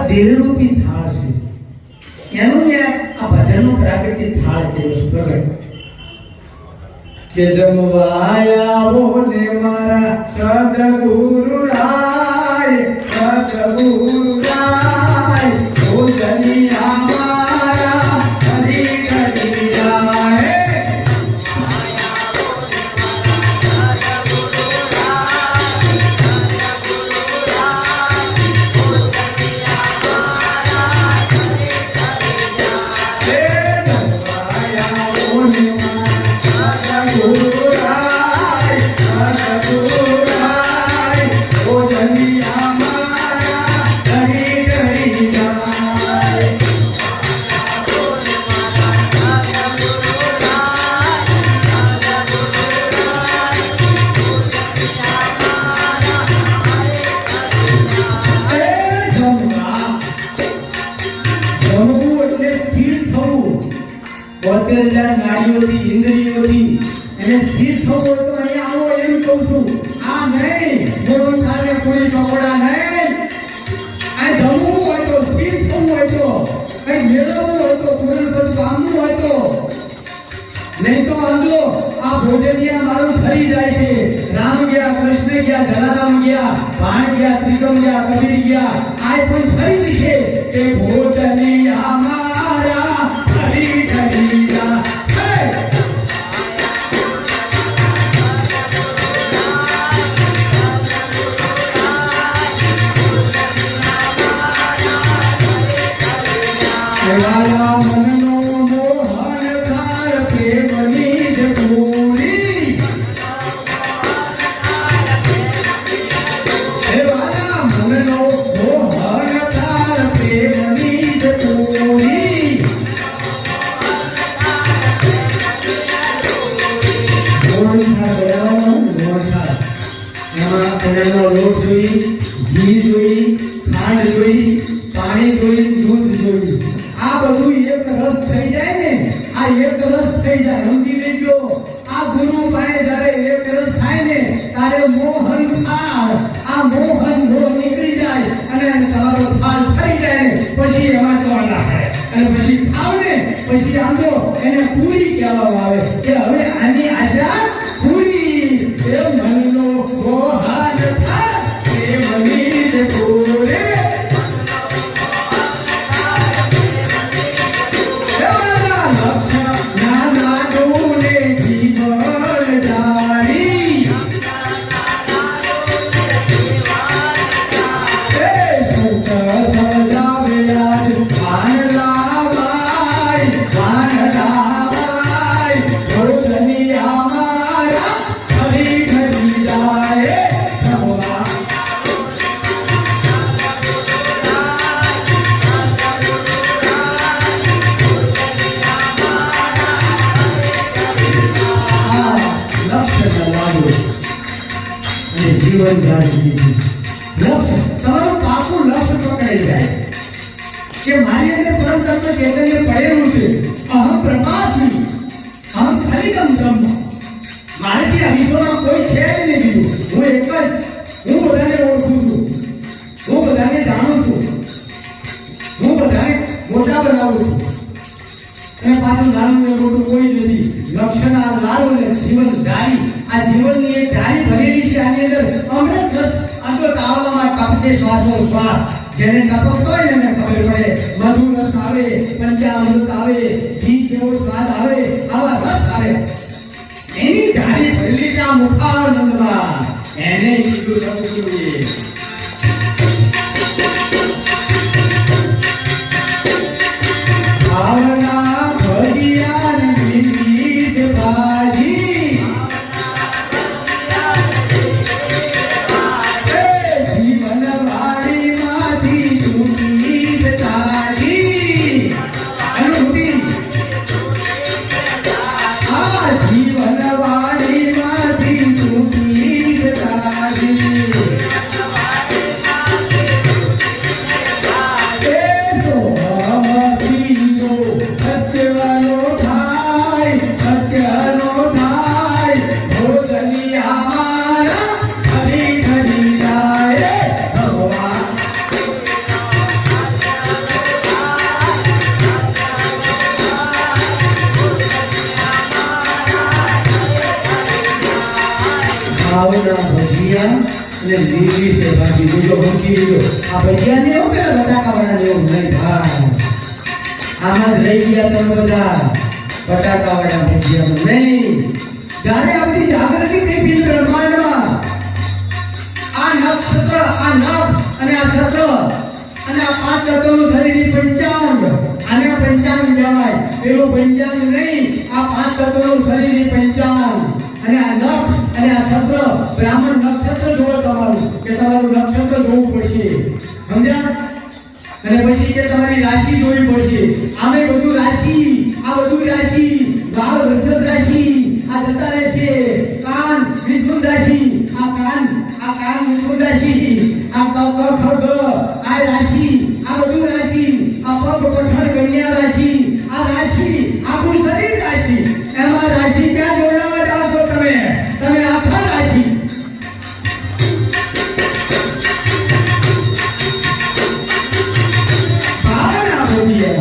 દેહરૂપી થાળ છે, એનું મેં આ ભજનનો પ્રાકૃતિક થાળ કર્યો છે પ્રગટ કે જમવાયા બોલે મારા સદગુરુ રાય, સદગુરુ રાય ભોજની અમારા હરી કરી જાય. નાડીઓથી ઇન્દ્રિયોથી એને સ્થિર થવું હોય તો અહીંયા આવો એમ કહું છું. આ નહીં મોડો ખાલે કોઈ પકોડા નહીં. આ જમવું હોય તો સ્થિર થવું હોય તો કઈ મેળવવું હોય તો પૂરણ પદ પામવું હોય તો, નહીં તો આંધો આ ભોજનિયા મારું ફરી જાય છે. રામ ગયા, કૃષ્ણ ગયા, જલારામ ગયા, ભાણ ગયા, ત્રિકમ ગયા, કબીર ગયા, આ પણ ફરી છે કે ભોજનિયા મારા ફરી ફરી ગયા. તમારું પાકું લક્ષ્ય પકડાઈ જાય કે મારી અંદર પરમ તત્વ ચૈતન્ય પડેલું છે. અહમ પ્રકાશી, અહમ ખાલીકમ બ્રહ્મ. મારેથી આ વિશ્વમાં કોઈ છે જ નહીં બીજું. હું એક જ, હું બધાને ઓળખું છું, હું બધાને જાણું છું, હું બધાને મોટા બનાવું છું. અને પાછું નાનું ને મોટું કોઈ નથી. લક્ષણ આ લાલ ને જીવન જારી, આ જીવનની એક જારી ભરેલી છે. આની અંદર અમૃત રસ આજો તાવવામાં ટપકે શ્વાસનો શ્વાસ. જેને ટપકતો હોય ને એને ખબર પડે. મધુ રસ આવે, પંચામૃત આવે, ઘી જેવો સ્વાદ આવે, આવા રસ આવે. એની જારી ભરેલી છે આ મુખાનંદમાં. એને કીધું સદગુરુએ ભાવના ભજિયા વિવિધ ભાજી. જીવન વાડીમાંથી તૂટી તારી અનુભૂતિ. આ જીવન વાડીમાંથી તૂટી તારી અને લીલી છે બાકી બીજો મૂકી દીધો આ ભજીયા ને એવું પેલા બટાકા વાળા જેવું નહીં ભાઈ આમાં જ રહી ગયા તમે બધા બટાકા વાળા ભજીયા નહીં જ્યારે આપણી જાગૃતિ થઈ પિંડ બ્રહ્માંડમાં આ નક્ષત્ર આ નખ અને આ છત્ર અને આ પાંચ તત્વોનું શરીર પંચાંગ આને પંચાંગ કહેવાય પેલું પંચાંગ નહીં આ પાંચ તત્વોનું શરીર પંચાંગ અને આ નખ અને આ છત્ર બ્રાહ્મણ નક્ષત્ર જોવો તમારું કે તમારું નક્ષત્ર જોવું પડશે સમજ્યા અને પછી કે તમારી રાશિ જોવી પડશે આમે બધું રાશિ આ બધું રાશિ વાળ વૃષભ રાશિ આ જતા રહેશે કાન મિથુન રાશિ આ કાન મિથુન રાશિ આ ખગ આ રાશિ આ બધું રાશિ આ પગ પઠણ કન્યા રાશિ આ રાશિ આખું શરીર રાશિ એમાં રાશિ ક્યાં જોડાવા જાવ છો તમે આખા રાશિ ભાવના હોવી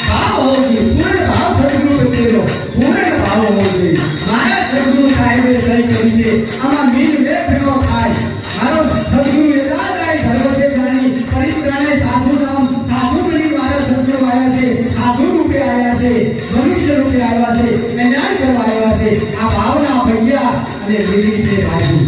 ભાવ હોવી પૂર્ણ ભાવ સદગુરુ બચેલો પૂર્ણ ભાવ હોવી મારા સદગુરુ સાહેબે સહી કરી છે આમાં મીન લેખ ન થાય મારો સદગુરુ એદાદાઈ ધર્મ છે જાની પરિત્રાણે સાધુ નામ સાધુ બની મારા સદગુરુ આવ્યા છે સાધુ રૂપે આવ્યા છે મનુષ્ય રૂપે આવ્યા છે કલ્યાણ કરવા આવ્યા છે આ ભાવના ભૈયા અને લીલી છે ભાઈ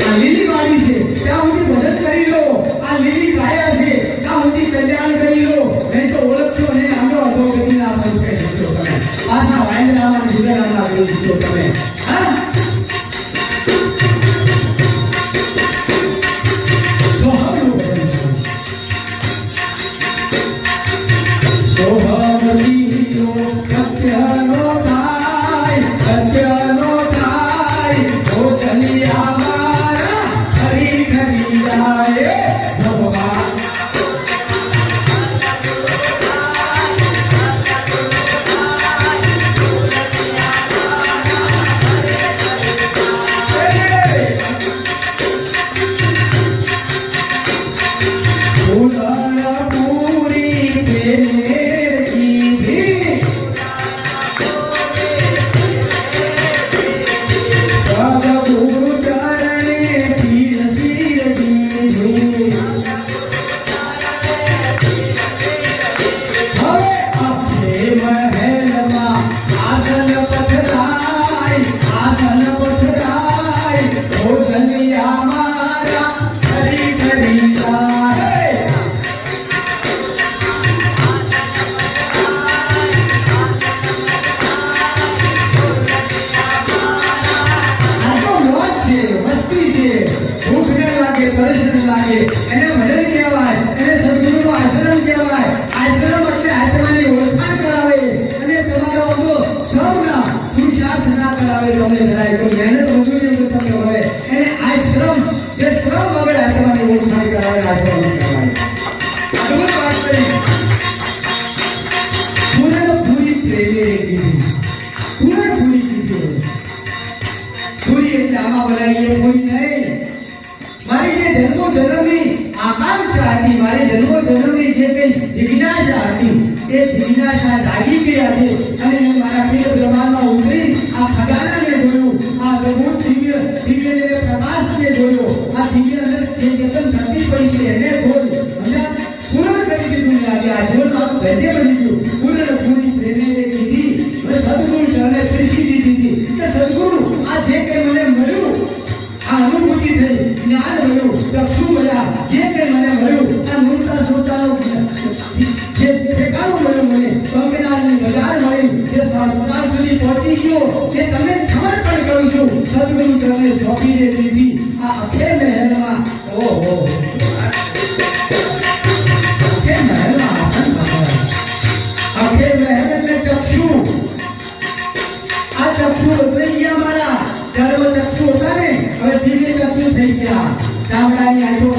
આ લીલી વાડી છે ત્યાં સુધી ભજન કરી લો આ લીલી કાયા છે ત્યાં સુધી કલ્યાણ કરી લો નહીં તો ઓળખશો અને આંધો અધોગતિના સ્વરૂપે જશો તમે પાછા વાંદરામાં ગુજરાતમાં આવી જશો તમે હા ચામડાની આંખો